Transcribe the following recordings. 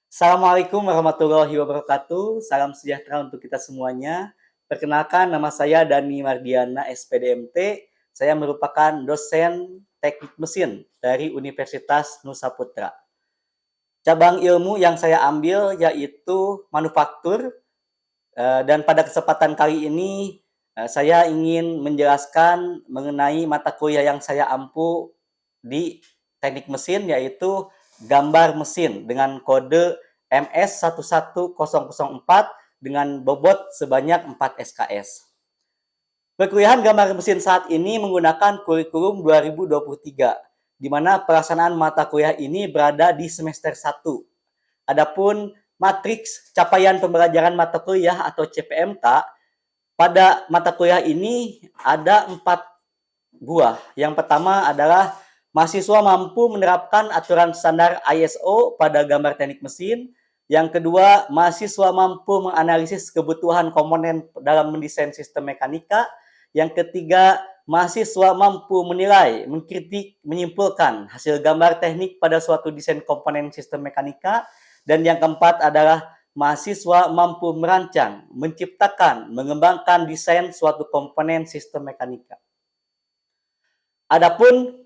Assalamualaikum warahmatullahi wabarakatuh. Salam sejahtera untuk kita semuanya. Perkenalkan, nama saya Dani Mardiana, SPDMT. Saya merupakan dosen teknik mesin dari Universitas Nusa Putra. Cabang ilmu yang saya ambil yaitu manufaktur, dan pada kesempatan kali ini saya ingin menjelaskan mengenai mata kuliah yang saya ampu di teknik mesin, yaitu gambar mesin dengan kode MS11004 dengan bobot sebanyak 4 SKS. Perkuliahan gambar mesin saat ini menggunakan kurikulum 2023, di mana pelaksanaan mata kuliah ini berada di semester 1. Adapun matriks capaian pembelajaran mata kuliah atau CPMK, pada mata kuliah ini ada 4 buah. Yang pertama adalah mahasiswa mampu menerapkan aturan standar ISO pada gambar teknik mesin. Yang kedua, mahasiswa mampu menganalisis kebutuhan komponen dalam mendesain sistem mekanika. Yang ketiga, mahasiswa mampu menilai, mengkritik, menyimpulkan hasil gambar teknik pada suatu desain komponen sistem mekanika. Dan yang keempat adalah mahasiswa mampu merancang, menciptakan, mengembangkan desain suatu komponen sistem mekanika. Adapun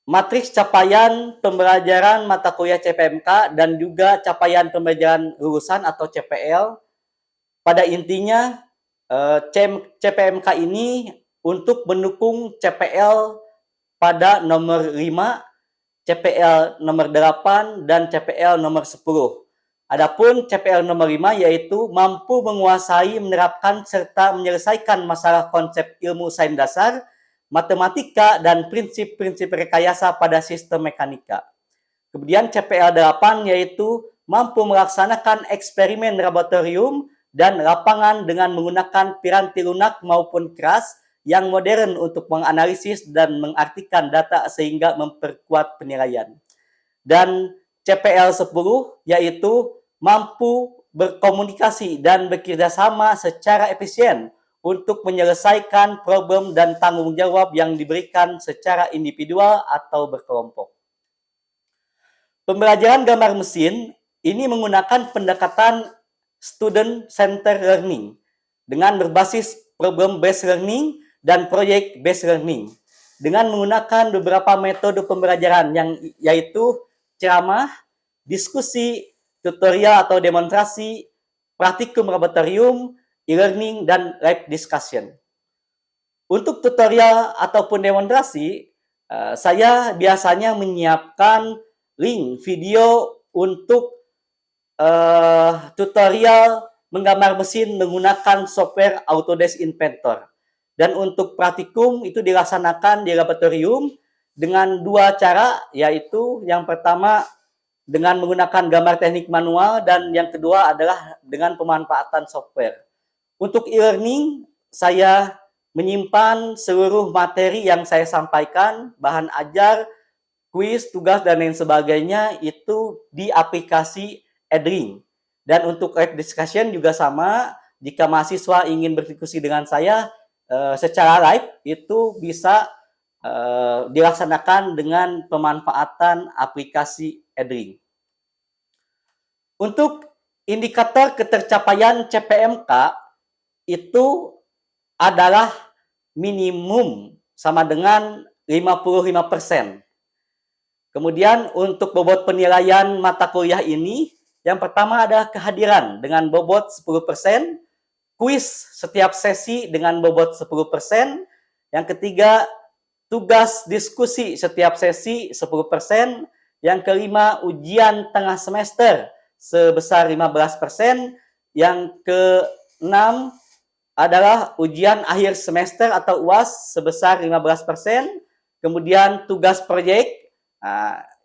matriks capaian pembelajaran mata kuliah CPMK dan juga capaian pembelajaran lulusan atau CPL, pada intinya CPMK ini untuk mendukung CPL pada nomor 5, CPL nomor 8, dan CPL nomor 10. Adapun CPL nomor 5 yaitu mampu menguasai, menerapkan, serta menyelesaikan masalah konsep ilmu sains dasar, matematika, dan prinsip-prinsip rekayasa pada sistem mekanika. Kemudian CPL 8 yaitu mampu melaksanakan eksperimen laboratorium dan lapangan dengan menggunakan piranti lunak maupun keras yang modern untuk menganalisis dan mengartikan data sehingga memperkuat penilaian. Dan CPL 10 yaitu mampu berkomunikasi dan bekerjasama secara efisien untuk menyelesaikan problem dan tanggung jawab yang diberikan secara individual atau berkelompok. Pembelajaran gambar mesin ini menggunakan pendekatan student centered learning dengan berbasis problem based learning dan project based learning dengan menggunakan beberapa metode pembelajaran yang yaitu ceramah, diskusi, tutorial atau demonstrasi, praktikum laboratorium, e-learning, dan live discussion. Untuk tutorial ataupun demonstrasi, saya biasanya menyiapkan link video untuk tutorial menggambar mesin menggunakan software Autodesk Inventor. Dan untuk praktikum itu dilaksanakan di laboratorium dengan 2 cara, yaitu yang pertama dengan menggunakan gambar teknik manual dan yang kedua adalah dengan pemanfaatan software. Untuk e-learning, saya menyimpan seluruh materi yang saya sampaikan, bahan ajar, kuis, tugas, dan lain sebagainya itu di aplikasi Edring. Dan untuk live discussion juga sama, jika mahasiswa ingin berdiskusi dengan saya secara live, itu bisa dilaksanakan dengan pemanfaatan aplikasi Edring. Untuk indikator ketercapaian CPMK, itu adalah minimum sama dengan 55%. Kemudian untuk bobot penilaian mata kuliah ini, yang pertama adalah kehadiran dengan bobot 10%, kuis setiap sesi dengan bobot 10%, yang ketiga tugas diskusi setiap sesi 10%, yang kelima ujian tengah semester sebesar 15%, yang keenam adalah ujian akhir semester atau UAS sebesar 15%, kemudian tugas proyek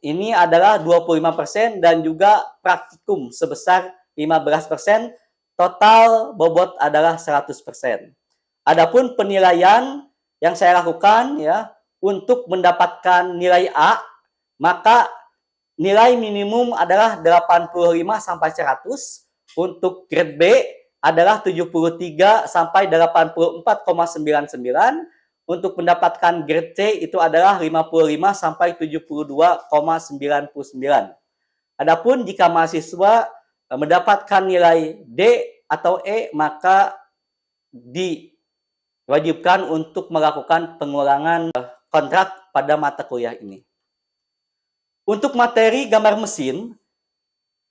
ini adalah 25% dan juga praktikum sebesar 15%, total bobot adalah 100%. Adapun penilaian yang saya lakukan ya untuk mendapatkan nilai A, maka nilai minimum adalah 85 sampai 100, untuk grade B adalah 73 sampai 84,99, untuk mendapatkan grade C itu adalah 55 sampai 72,99. Adapun jika mahasiswa mendapatkan nilai D atau E, maka diwajibkan untuk melakukan pengulangan kontrak pada mata kuliah ini. Untuk materi gambar mesin,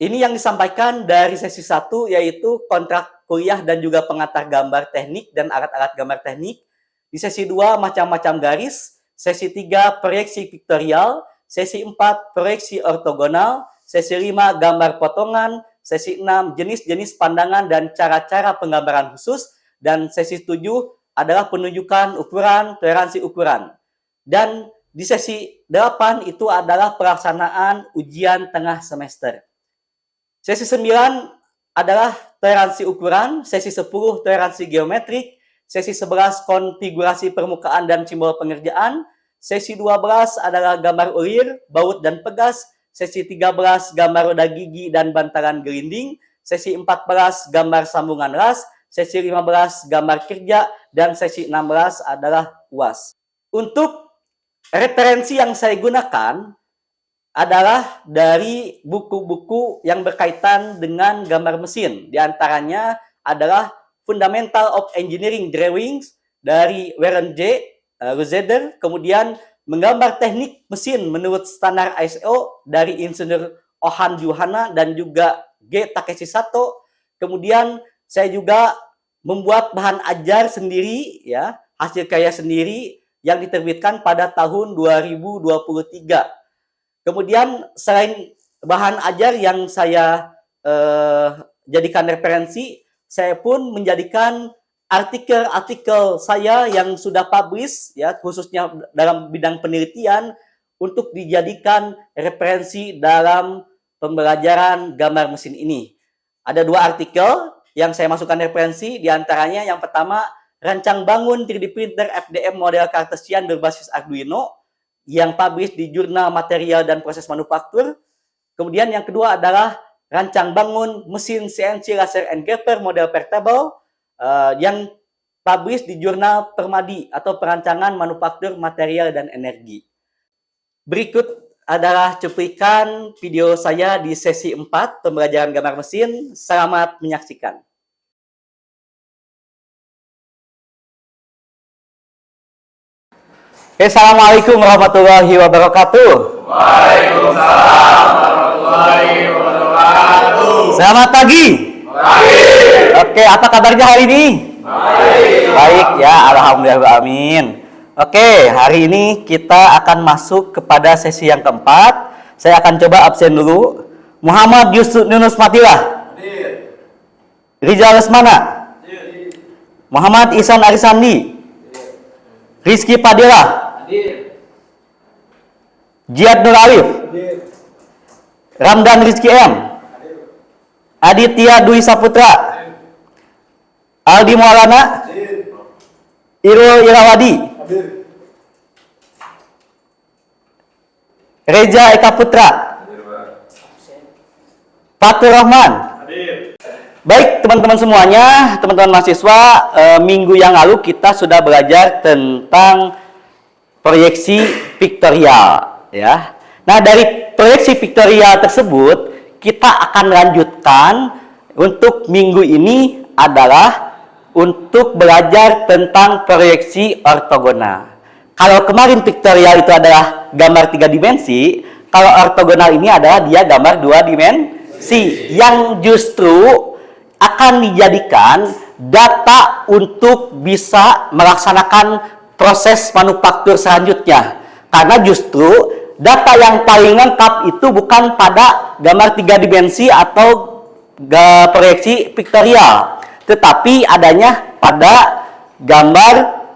ini yang disampaikan dari sesi 1 yaitu kontrak kuliah dan juga pengantar gambar teknik dan alat-alat gambar teknik. Di sesi 2 macam-macam garis, sesi 3 proyeksi piktorial, sesi 4 proyeksi ortogonal, sesi 5 gambar potongan, sesi 6 jenis-jenis pandangan dan cara-cara penggambaran khusus, dan sesi 7 adalah penunjukan ukuran, toleransi ukuran. Dan di sesi 8 itu adalah pelaksanaan ujian tengah semester. Sesi 9 adalah toleransi ukuran, sesi 10 toleransi geometrik, sesi 11 konfigurasi permukaan dan simbol pengerjaan, sesi 12 adalah gambar ulir, baut dan pegas, sesi 13 gambar roda gigi dan bantalan gelinding, sesi 14 gambar sambungan ras, sesi 15 gambar kerja, dan sesi 16 adalah UAS. Untuk referensi yang saya gunakan adalah dari buku-buku yang berkaitan dengan gambar mesin. Di antaranya adalah Fundamental of Engineering Drawings dari Warren J. Roseder, kemudian Menggambar Teknik Mesin menurut Standar ISO dari Insinyur Ohan Juhana dan juga G. Takeshi Sato. Kemudian saya juga membuat bahan ajar sendiri, ya, hasil karya sendiri yang diterbitkan pada tahun 2023. Kemudian selain bahan ajar yang saya jadikan referensi, saya pun menjadikan artikel-artikel saya yang sudah publish, ya, khususnya dalam bidang penelitian untuk dijadikan referensi dalam pembelajaran gambar mesin ini. Ada 2 artikel yang saya masukkan referensi, diantaranya yang pertama, rancang bangun 3D printer FDM model Cartesian berbasis Arduino, yang publish di jurnal Material dan Proses Manufaktur. Kemudian yang kedua adalah rancang bangun mesin CNC laser engraver model portable yang publish di jurnal Permadi atau Perancangan Manufaktur Material dan Energi. Berikut adalah cuplikan video saya di sesi 4 pembelajaran gambar mesin. Selamat menyaksikan. Assalamualaikum warahmatullahi wabarakatuh. Waalaikumsalam warahmatullahi wabarakatuh. Selamat pagi. Pagi. Oke, apa kabarnya hari ini? Baik. Baik ya, alhamdulillah, amin. Oke, hari ini kita akan masuk kepada sesi yang keempat. Saya akan coba absen dulu. Muhammad Yusuf Yunus Matilah. Hadir. Rizal Lesmana. Hadir. Muhammad Ihsan Arisandi. Rizky Padilla. Hadir. Jiad Nur Alif. Hadir. Ramdan Rizky M. Hadir. Aditya Dwi Saputra. Aldi Maulana. Hadir. Irul Irawadi. Hadir. Reza Eka Putra. Hadir, Pak. Fatur Rahman. Hadir. Baik teman-teman semuanya, teman-teman mahasiswa, minggu yang lalu kita sudah belajar tentang proyeksi piktorial, ya. Nah, dari proyeksi piktorial tersebut kita akan lanjutkan untuk minggu ini adalah untuk belajar tentang proyeksi ortogonal. Kalau kemarin piktorial itu adalah gambar 3 dimensi, kalau ortogonal ini adalah dia gambar 2 dimensi yang justru akan dijadikan data untuk bisa melaksanakan proses manufaktur selanjutnya. Karena justru data yang paling lengkap itu bukan pada gambar 3 dimensi atau proyeksi piktorial, tetapi adanya pada gambar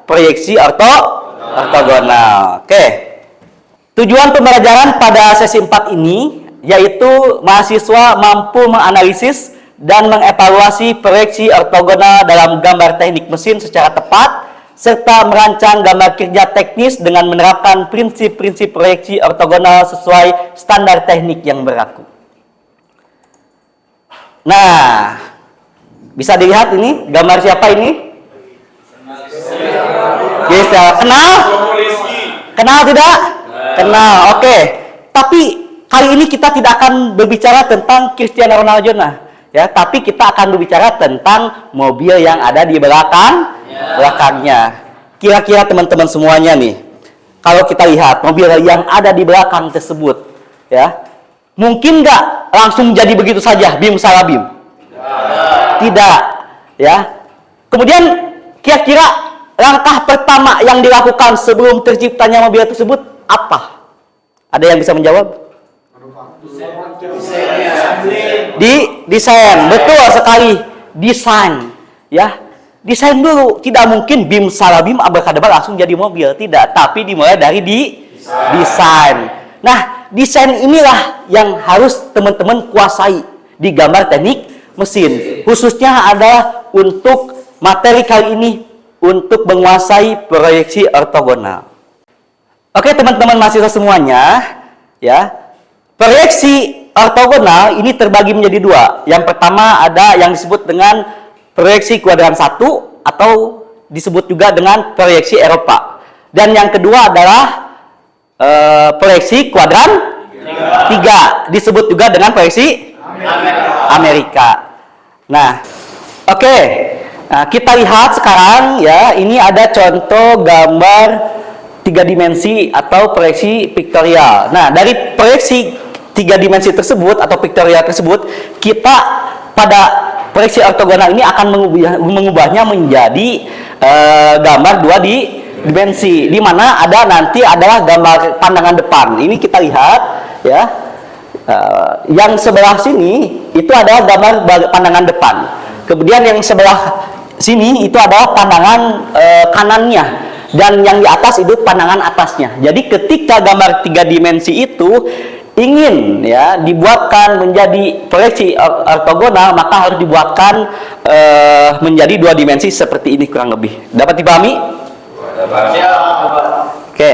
proyeksi ortogonal. Oke. Tujuan pembelajaran pada sesi 4 ini yaitu mahasiswa mampu menganalisis dan mengevaluasi proyeksi ortogonal dalam gambar teknik mesin secara tepat, serta merancang gambar kerja teknis dengan menerapkan prinsip-prinsip proyeksi ortogonal sesuai standar teknik yang berlaku. Nah, bisa dilihat ini gambar siapa ini? Cristiano. Kenal? Kenal tidak? Kenal. Oke. Tapi kali ini kita tidak akan berbicara tentang Cristiano Ronaldo ya, tapi kita akan berbicara tentang mobil yang ada di belakangnya. Kira-kira teman-teman semuanya nih, kalau kita lihat mobil yang ada di belakang tersebut, ya, mungkin nggak langsung jadi begitu saja, bim salah bim? Tidak, ya. Kemudian kira-kira langkah pertama yang dilakukan sebelum terciptanya mobil tersebut apa? Ada yang bisa menjawab? Desain, betul sekali, desain, ya. Desain dulu, tidak mungkin bim salah bim abrakadabra langsung jadi mobil, tidak, tapi dimulai dari desain. Nah, desain inilah yang harus teman-teman kuasai di gambar teknik mesin, khususnya adalah untuk materi kali ini, untuk menguasai proyeksi ortogonal. Oke, teman-teman mahasiswa semuanya, ya, proyeksi ortogonal ini terbagi menjadi dua. Yang pertama ada yang disebut dengan proyeksi kuadran 1 atau disebut juga dengan proyeksi Eropa. Dan yang kedua adalah proyeksi kuadran 3, disebut juga dengan proyeksi Amerika. Nah, oke. Nah, kita lihat sekarang ya, ini ada contoh gambar 3 dimensi atau proyeksi piktorial. Nah, dari proyeksi 3 dimensi tersebut atau piktorial tersebut, kita pada proyeksi ortogonal ini akan mengubahnya menjadi gambar 2 dimensi, di mana ada nanti adalah gambar pandangan depan. Ini kita lihat ya, yang sebelah sini itu adalah gambar pandangan depan. Kemudian yang sebelah sini itu adalah pandangan kanannya, dan yang di atas itu pandangan atasnya. Jadi ketika gambar 3 dimensi itu ingin ya dibuatkan menjadi proyeksi ortogonal, maka harus dibuatkan menjadi 2 dimensi seperti ini kurang lebih. Dapat dipahami? Oke.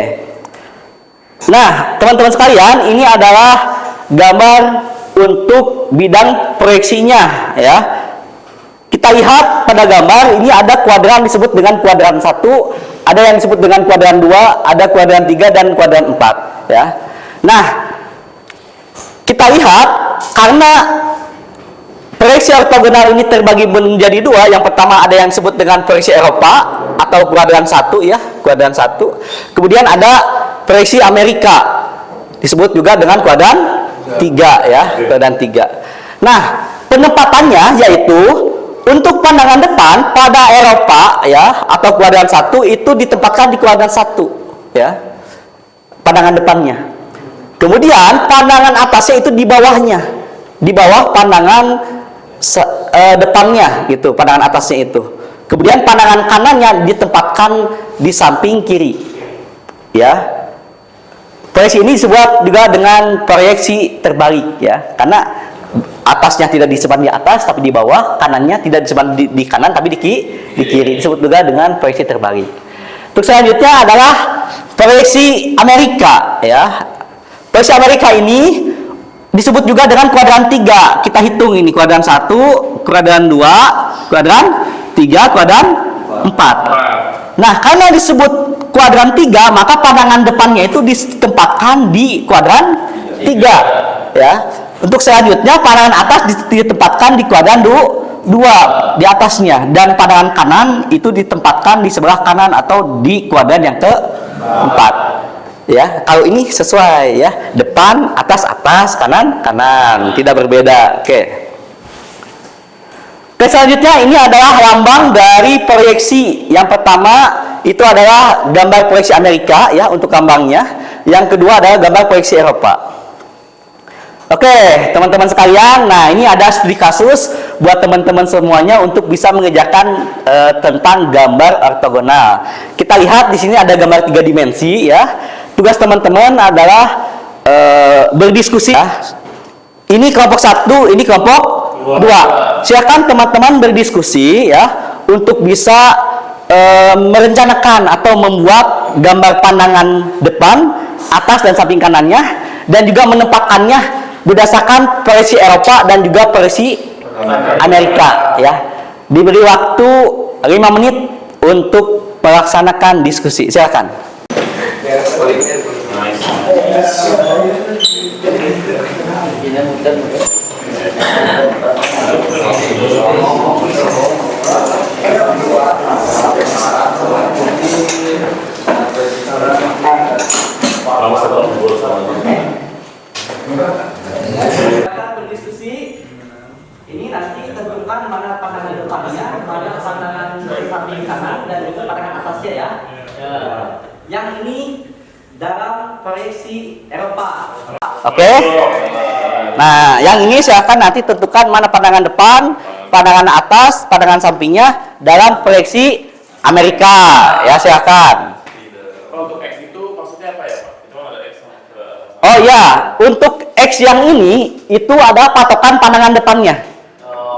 Nah, teman-teman sekalian, ini adalah gambar untuk bidang proyeksinya ya. Kita lihat pada gambar ini ada kuadran disebut dengan kuadran 1, ada yang disebut dengan kuadran 2, ada kuadran 3 dan kuadran 4 ya. Nah, kita lihat karena proyeksi ortogonal ini terbagi menjadi 2. Yang pertama ada yang disebut dengan proyeksi Eropa atau kuadran 1 ya, kuadran 1. Kemudian ada proyeksi Amerika, disebut juga dengan kuadran 3 ya, kuadran 3. Nah, penempatannya yaitu untuk pandangan depan pada Eropa ya atau kuadran 1 itu ditempatkan di kuadran 1 ya, pandangan depannya. Kemudian pandangan atasnya itu di bawahnya, di bawah pandangan depannya gitu, pandangan atasnya itu. Kemudian pandangan kanannya ditempatkan di samping kiri ya. Proyeksi ini disebut juga dengan proyeksi terbalik ya, karena atasnya tidak disimpan di atas tapi di bawah, kanannya tidak disimpan di kanan tapi di kiri, disebut juga dengan proyeksi terbalik. Untuk selanjutnya adalah proyeksi Amerika ya. Proyeksi Amerika ini disebut juga dengan kuadran 3. Kita hitung ini kuadran 1, kuadran 2, kuadran 3, kuadran 4. Nah, karena disebut kuadran 3, maka pandangan depannya itu ditempatkan di kuadran 3 ya. Untuk selanjutnya pandangan atas ditempatkan di kuadran 2 di atasnya, dan pandangan kanan itu ditempatkan di sebelah kanan atau di kuadran yang keempat. Ya, kalau ini sesuai ya, depan, atas, kanan, tidak berbeda. Oke. Selanjutnya ini adalah lambang dari proyeksi. Yang pertama itu adalah gambar proyeksi Amerika ya untuk lambangnya. Yang kedua adalah gambar proyeksi Eropa. Oke, teman-teman sekalian, nah ini ada studi kasus buat teman-teman semuanya untuk bisa mengerjakan tentang gambar ortogonal. Kita lihat di sini ada gambar 3 dimensi ya. Tugas teman-teman adalah berdiskusi. Ini kelompok 1, ini kelompok 2. Silakan teman-teman berdiskusi ya untuk bisa merencanakan atau membuat gambar pandangan depan, atas dan samping kanannya, dan juga menempatkannya berdasarkan proyeksi Eropa dan juga proyeksi Amerika ya. Diberi waktu 5 menit untuk melaksanakan diskusi. Silakan. Berdiskusi ini nanti tentukan mana pandangan depannya, mana pandangan samping kanan dan juga pandangan atasnya ya. Yang ini dalam proyeksi Eropa. Oke. Nah, yang ini silakan nanti tentukan mana pandangan depan, pandangan atas, pandangan sampingnya dalam proyeksi Amerika. Ya, silakan. Untuk X itu maksudnya apa ya, Pak? Itu ada X Oh ya, untuk X yang ini itu ada patokan pandangan depannya.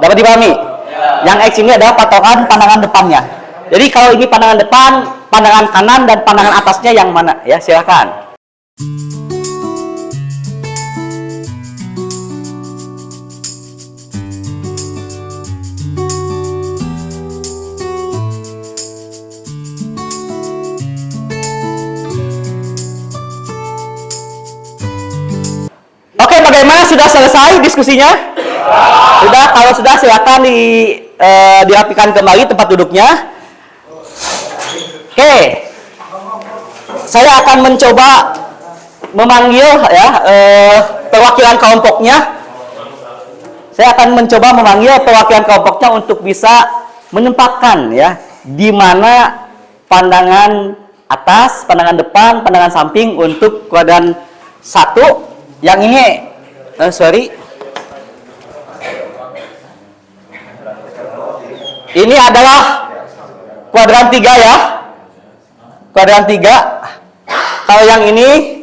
Dapat dipahami? Yang X ini adalah patokan pandangan depannya. Jadi kalau ini pandangan depan, pandangan kanan dan pandangan atasnya yang mana? Ya, silakan. Oke, bagaimana? Sudah selesai diskusinya? Sudah. Kalau sudah, silakan dirapikan kembali tempat duduknya. Oke, saya akan mencoba memanggil ya perwakilan kelompoknya. Saya akan mencoba memanggil perwakilan kelompoknya untuk bisa menempatkan ya di mana pandangan atas, pandangan depan, pandangan samping untuk kuadran 1. Yang ini, ini adalah kuadran 3 ya. Kuadran 3. Kalau yang ini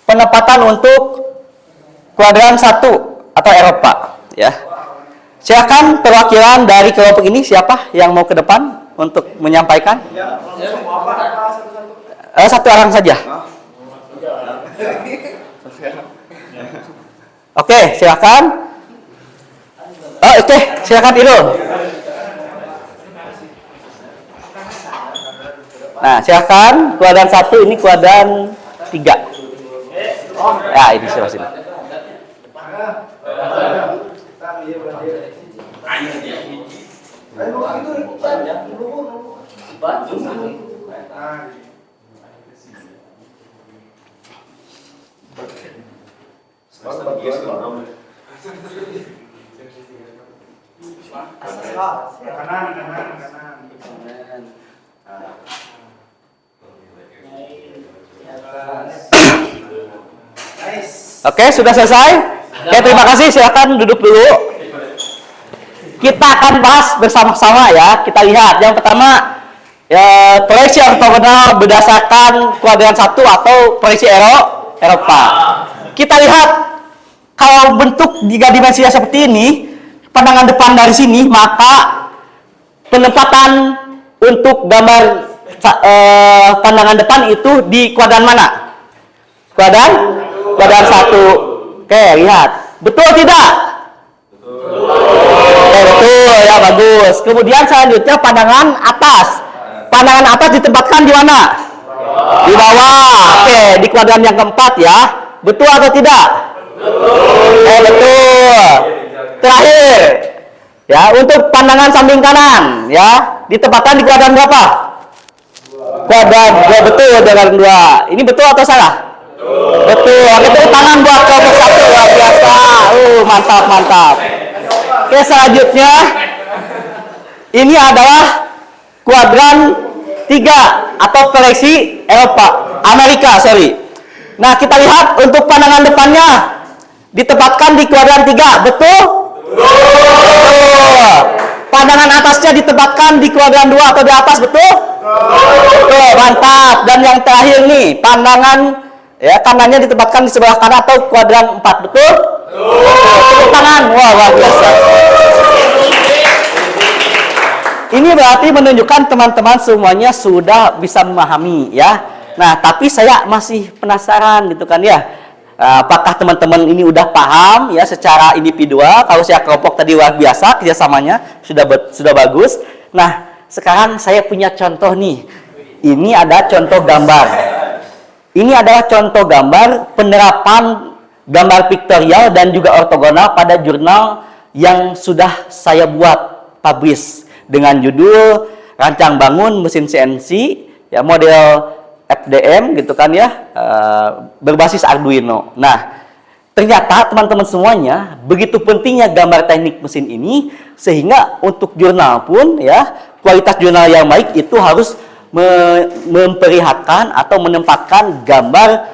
penempatan untuk kuadran 1 atau Eropa ya. Silakan perwakilan dari kelompok ini, siapa yang mau ke depan untuk menyampaikan? Satu orang saja. Oke, silakan. Oke, silakan Irul. Nah, silakan kuadran 1, ini kuadran 3. Ya, ini sini. Oke, sudah selesai. Oke, terima kasih. Silakan duduk dulu. Kita akan bahas bersama-sama ya. Kita lihat yang pertama ya, proyeksi ortogonal berdasarkan kuadran 1 atau proyeksi Eropa. Kita lihat kalau bentuk 3 dimensinya seperti ini, pandangan depan dari sini, maka penempatan untuk gambar pandangan depan itu di kuadran mana? Kuadran 1. Oke, lihat. Betul tidak? Betul, ya bagus. Kemudian selanjutnya pandangan atas. Pandangan atas ditempatkan di mana? Di bawah. Oke, di kuadran yang keempat ya. Betul atau tidak? Betul. Terakhir, ya untuk pandangan samping kanan, ya ditempatkan di kuadran berapa? Kuadran 2. Betul, kuadran 2. Ini betul atau salah? Betul. Itu tangan buat kelompok 1, luar biasa. Mantap. Oke, selanjutnya ini adalah kuadran 3 atau proyeksi Amerika. Nah, kita lihat untuk pandangan depannya ditempatkan di kuadran 3. Betul? Betul. Pandangan atasnya ditempatkan di kuadran 2 atau di atas. Betul? Betul, mantap. Dan yang terakhir nih, pandangan ya kanannya ditempatkan di sebelah kanan atau kuadran 4. Betul? Tepuk tangan. Wah, luar biasa. Ini berarti menunjukkan teman-teman semuanya sudah bisa memahami ya. Nah, tapi saya masih penasaran gitu kan ya. Apakah teman-teman ini udah paham ya secara individual? Kalau saya kelompok tadi luar biasa kerjasamanya sudah bagus. Nah, sekarang saya punya contoh nih Ini ada contoh gambar. Ini adalah contoh gambar penerapan gambar piktorial dan juga ortogonal pada jurnal yang sudah saya buat publish dengan judul Rancang Bangun Mesin CNC ya, model FDM gitu kan ya, berbasis Arduino. Nah, ternyata teman-teman semuanya begitu pentingnya gambar teknik mesin ini, sehingga untuk jurnal pun ya, kualitas jurnal yang baik itu harus memperlihatkan atau menempatkan gambar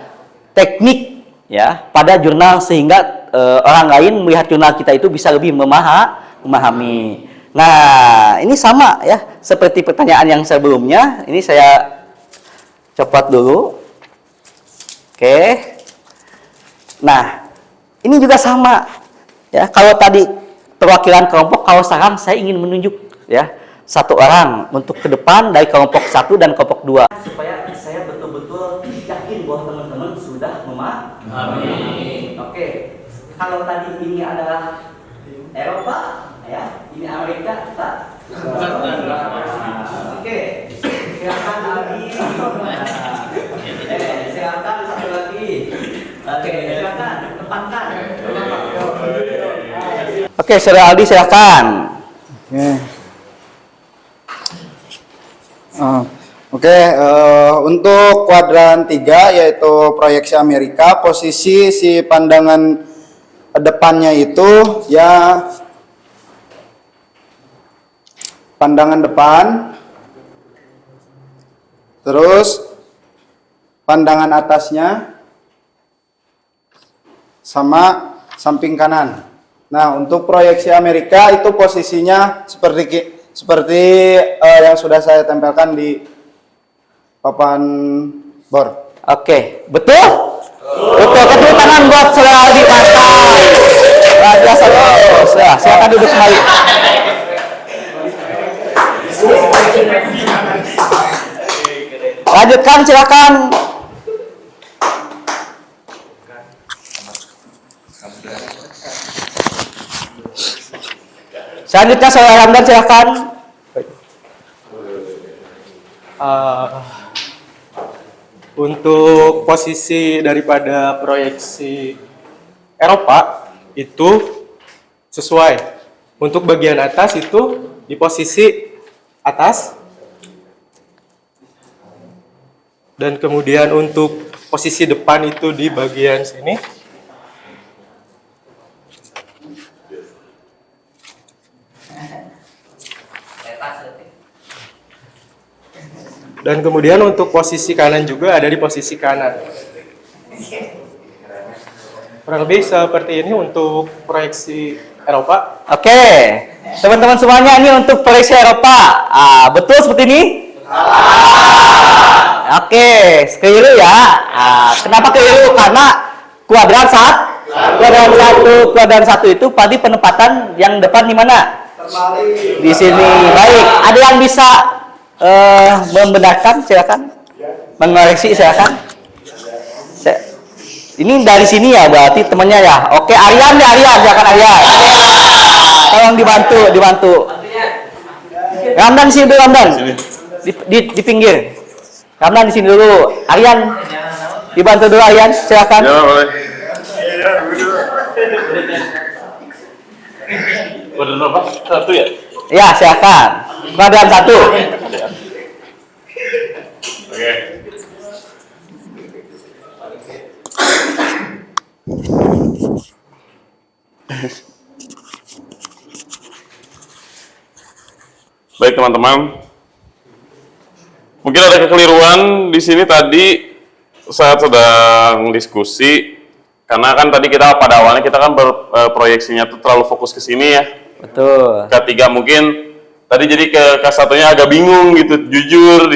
teknik ya pada jurnal, sehingga orang lain melihat jurnal kita itu bisa lebih memahami. Nah, ini sama ya seperti pertanyaan yang sebelumnya. Ini saya copot dulu. Oke. Nah, ini juga sama ya. Kalau tadi perwakilan kelompok, kalau sekarang saya ingin menunjuk ya satu orang untuk ke depan dari kelompok 1 dan kelompok 2 supaya saya betul-betul yakin bahwa teman-teman sudah memahami. Oke. Kalau tadi ini adalah Eropa ya, ini Amerika, kita. Oke. Silakan Aldi. Silakan satu lagi. Oke, silakan tempatkan. Oke, Saudara Aldi silakan. Untuk kuadran 3 yaitu proyeksi Amerika, posisi si pandangan depannya itu ya pandangan depan, terus pandangan atasnya sama samping kanan. Nah, untuk proyeksi Amerika itu posisinya seperti yang sudah saya tempelkan di papan bor. Oke, betul? Betul. Tepuk tangan buat Saudara Aldi Pantai. Raja Salos. Ya, silakan duduk kembali. Lanjutkan, silakan. Selanjutnya Saudara Ramdan, silakan. Untuk posisi daripada proyeksi Eropa itu sesuai. Untuk bagian atas itu di posisi atas. Dan kemudian untuk posisi depan itu di bagian sini. Dan kemudian untuk posisi kanan juga ada di posisi kanan. Kurang lebih seperti ini untuk proyeksi Eropa. Oke, teman-teman semuanya, ini untuk proyeksi Eropa. Betul seperti ini? Oke, keliru ya. Kenapa keliru? Karena kuadran satu itu tadi penempatan yang depan di mana? Di sini. Baik, ada yang bisa membenarkan, silakan. Mengoreksi, silakan. Ini dari sini ya, berarti temannya ya. Oke, Aryan, silakan Aryan. Tolong dibantu. Ramdan di sini dulu, Ramdan. Di pinggir. Ramdan di sini dulu. Aryan, dibantu dulu Aryan, silakan. Ya, boleh. Kuadran berapa? 1 ya? Ya, silakan. Kuadran 1. Oke. Baik teman-teman, mungkin ada kekeliruan di sini tadi saat sedang diskusi, karena kan tadi kita pada awalnya kita kan proyeksinya tuh terlalu fokus ke sini ya. Betul. K3 mungkin tadi jadi ke K1-nya agak bingung gitu, jujur di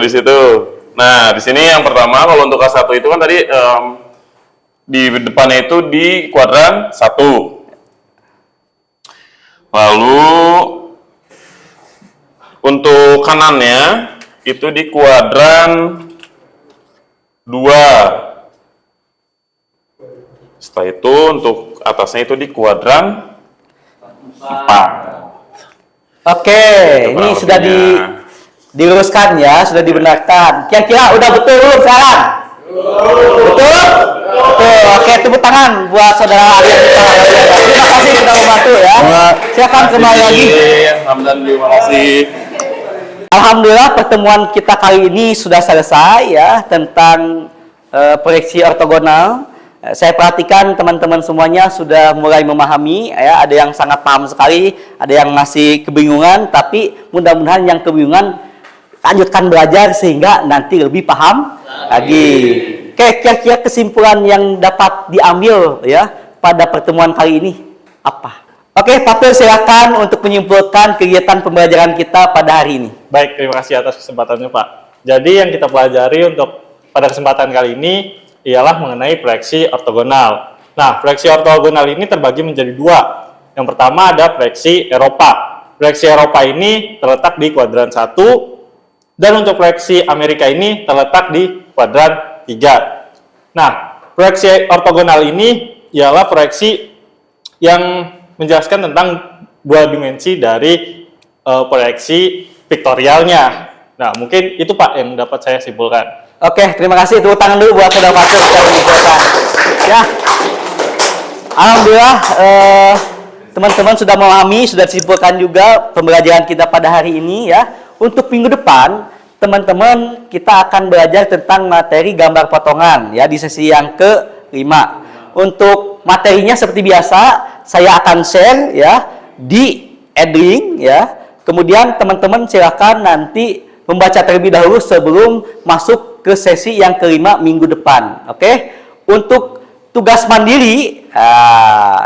situ. Nah, di sini yang pertama kalau untuk K1 itu kan tadi di depannya itu di kuadran 1. Lalu untuk kanannya itu di kuadran 2. Setelah itu untuk atasnya itu di kuadran 4. Oke, ini kurang sudah lebihnya. diluruskan ya, sudah dibenarkan. Kira-kira udah betul belum sekarang? Betul? Betul. Oke, tepuk tangan buat saudara Arya kita. Terima kasih sudah membantu ya. Silakan kembali lagi. Hamdan, terima kasih. Alhamdulillah pertemuan kita kali ini sudah selesai ya tentang proyeksi ortogonal. Saya perhatikan teman-teman semuanya sudah mulai memahami ya, ada yang sangat paham sekali, ada yang masih kebingungan, tapi mudah-mudahan yang kebingungan lanjutkan belajar sehingga nanti lebih paham lagi. Oke, kira-kira kesimpulan yang dapat diambil ya pada pertemuan kali ini apa? Oke, Pak Pil, silakan untuk menyimpulkan kegiatan pembelajaran kita pada hari ini. Baik, terima kasih atas kesempatannya, Pak. Jadi yang kita pelajari untuk pada kesempatan kali ini ialah mengenai proyeksi ortogonal. Nah, proyeksi ortogonal ini terbagi menjadi dua. Yang pertama ada proyeksi Eropa. Proyeksi Eropa ini terletak di kuadran 1, dan untuk proyeksi Amerika ini terletak di kuadran 3. Nah, proyeksi ortogonal ini ialah proyeksi yang menjelaskan tentang dua dimensi dari proyeksi vektorialnya. Nah, mungkin itu Pak yang dapat saya simpulkan. Oke, terima kasih. Tepuk tangan dulu buat saudara Fatul secara menyimpulkan. Ya, alhamdulillah teman-teman sudah memahami, sudah disimpulkan juga pembelajaran kita pada hari ini ya. Untuk minggu depan, teman-teman kita akan belajar tentang materi gambar potongan ya di sesi yang ke-5. Untuk materinya seperti biasa, saya akan share ya di Edlink ya. Kemudian teman-teman silakan nanti membaca terlebih dahulu sebelum masuk ke sesi yang ke-5 minggu depan. Oke? Untuk tugas mandiri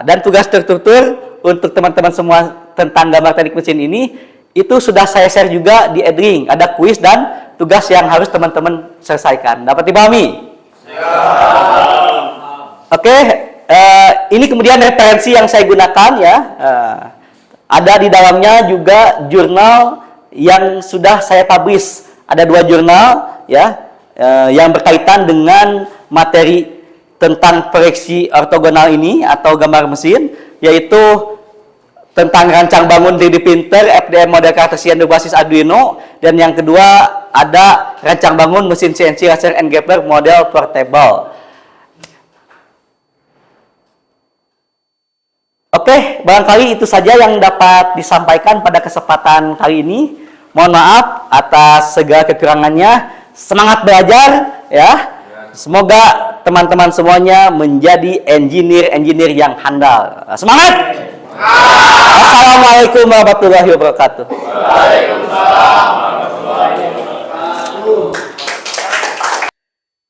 dan tugas tertutur untuk teman-teman semua tentang gambar teknik mesin ini itu sudah saya share juga di Edlink. Ada kuis dan tugas yang harus teman-teman selesaikan. Dapat dipahami? Oke, ini kemudian referensi yang saya gunakan ya. Ada di dalamnya juga jurnal yang sudah saya publish. Ada 2 jurnal ya yang berkaitan dengan materi tentang proyeksi ortogonal ini atau gambar mesin, yaitu tentang rancang bangun 3D printer FDM model Cartesian berbasis Arduino, dan yang kedua ada rancang bangun mesin CNC laser engraver model portable. Oke, barangkali itu saja yang dapat disampaikan pada kesempatan kali ini. Mohon maaf atas segala kekurangannya. Semangat belajar ya. Semoga teman-teman semuanya menjadi engineer yang handal. Semangat! Assalamualaikum warahmatullahi wabarakatuh.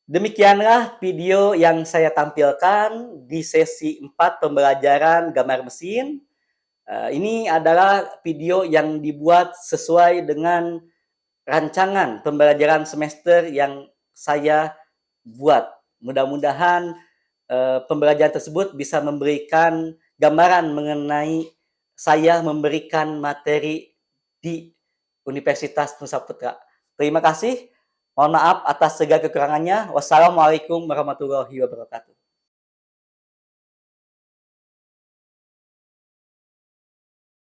Demikianlah video yang saya tampilkan di sesi 4 pembelajaran gambar mesin. Ini adalah video yang dibuat sesuai dengan rancangan pembelajaran semester yang saya buat. Mudah-mudahan pembelajaran tersebut bisa memberikan gambaran mengenai saya memberikan materi di Universitas Nusa Putra. Terima kasih. Mohon maaf atas segala kekurangannya. Wassalamualaikum warahmatullahi wabarakatuh.